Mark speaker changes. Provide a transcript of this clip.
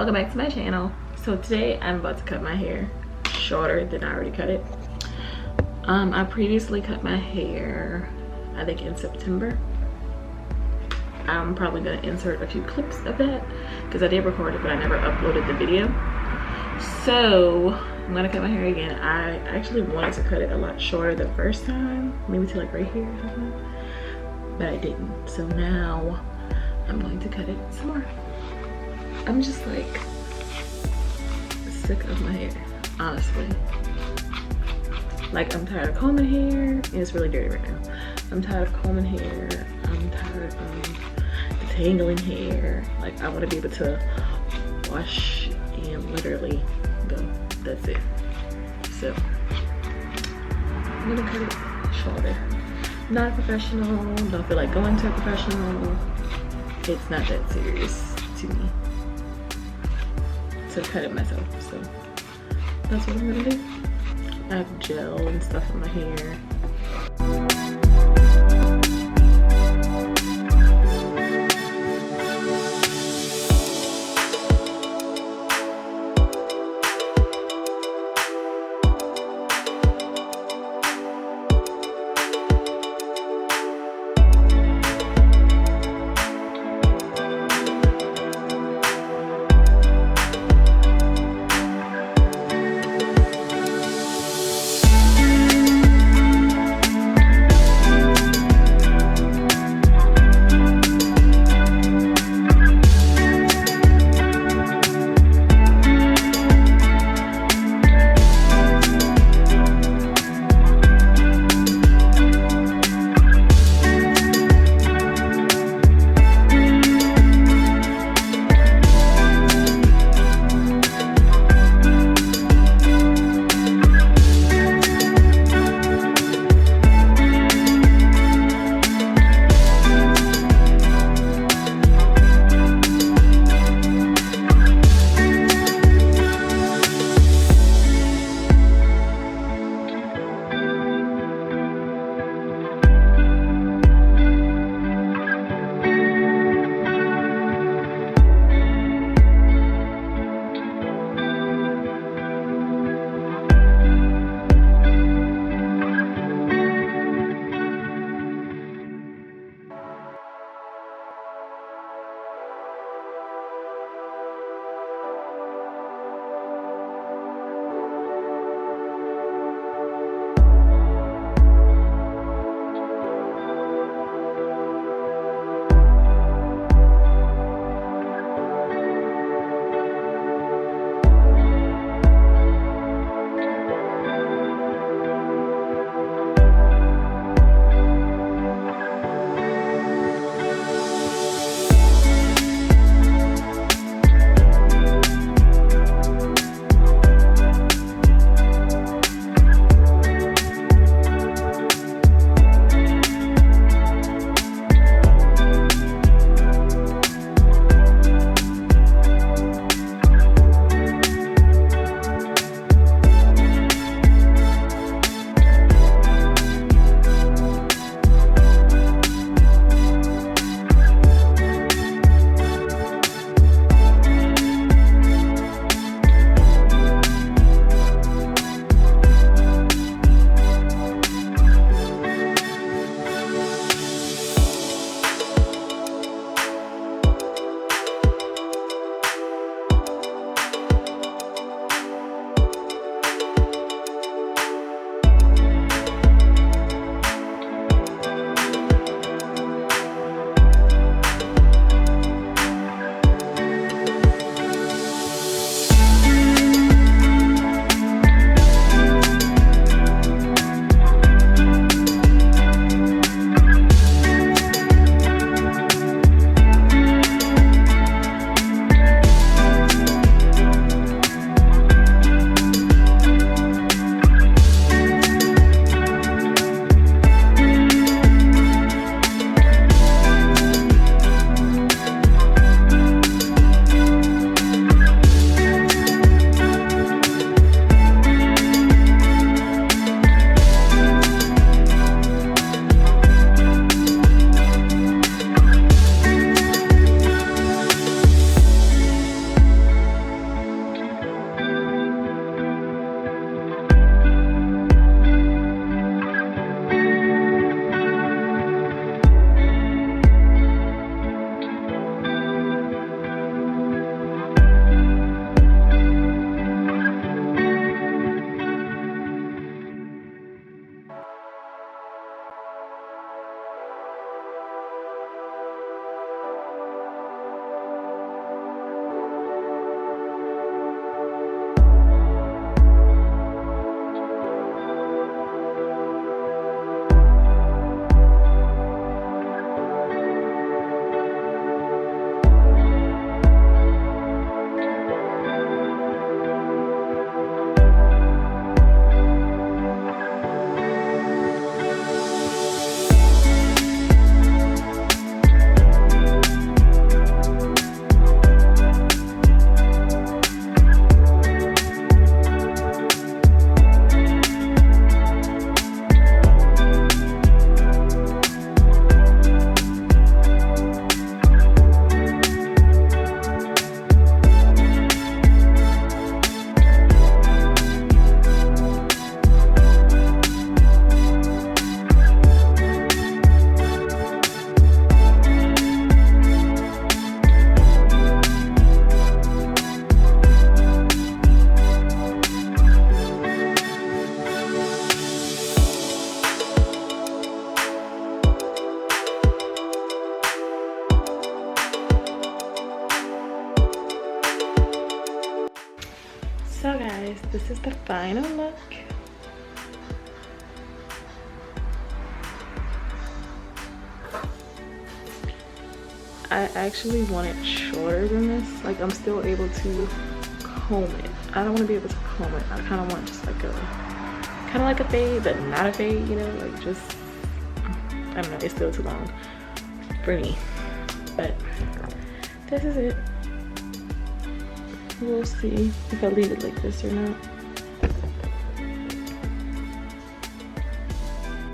Speaker 1: welcome back to my channel. So today I'm about to cut my hair shorter than I already cut it. I previously cut my hair I think in September. I'm probably gonna insert a few clips of that because I did record it but I never uploaded the video. So I'm gonna cut my hair again. I actually wanted to cut it a lot shorter the first time, maybe to like right here or something, but I didn't. So now I'm going to cut it some more. I'm just like sick of my hair, honestly. Like I'm tired of combing hair, and it's really dirty right now. I'm tired of combing hair. I'm tired of detangling hair. Like I want to be able to wash and literally go. That's it. So I'm gonna cut it shorter. Not a professional. Don't feel like going to a professional. It's not that serious to me to cut it myself, so that's what I'm gonna do. I have gel and stuff in my hair. So guys, this is the final look. I actually want it shorter than this. Like, I'm still able to comb it. I don't want to be able to comb it. I kind of want just like a, kind of like a fade, but not a fade, you know, like just, I don't know, it's still too long for me. But this is it. We'll see if I leave it like this or not.